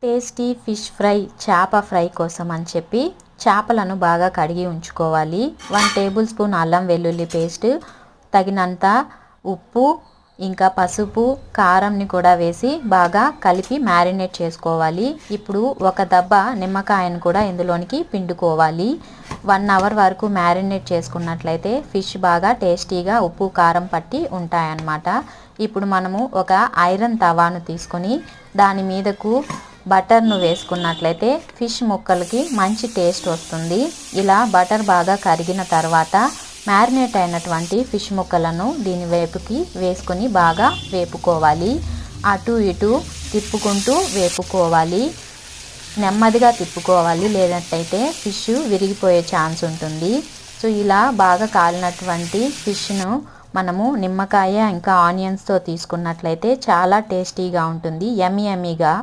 Tasty fish fry చేప fry కోసం అని చెప్పి చేపలను బాగా కడిగి ఉంచుకోవాలి. 1 టేబుల్ స్పూన్ అల్లం వెల్లుల్లి పేస్ట్, తగినంత ఉప్పు, ఇంకా పసుపు, కారంని కూడా వేసి బాగా కలిపి మ్యారినేట్ చేసుకోవాలి. ఇప్పుడు ఒక దబ్బ నిమ్మకాయను కూడా ఇందులోనికి పిండుకోవాలి. 1 అవర్ వరకు మ్యారినేట్ చేసుకున్నట్లయితే ఫిష్ బాగా టేస్టీగా ఉప్పు కారం పట్టి ఉంటాయన్నమాట. ఇప్పుడు మనము ఒక ఐరన్ తవాను తీసుకొని దాని మీదకు బటర్ను వేసుకున్నట్లయితే ఫిష్ ముక్కలకి మంచి టేస్ట్ వస్తుంది. ఇలా బటర్ బాగా కరిగిన తర్వాత మ్యారినేట్ అయినటువంటి ఫిష్ ముక్కలను దీని వైపుకి వేసుకొని బాగా వేపుకోవాలి. అటు ఇటు తిప్పుకుంటూ వేపుకోవాలి. నెమ్మదిగా తిప్పుకోవాలి, లేనట్టయితే ఫిష్ విరిగిపోయే ఛాన్స్ ఉంటుంది. సో ఇలా బాగా కాలినటువంటి ఫిష్ను మనము నిమ్మకాయ ఇంకా ఆనియన్స్తో తీసుకున్నట్లయితే చాలా టేస్టీగా ఉంటుంది, యమ్మీగా.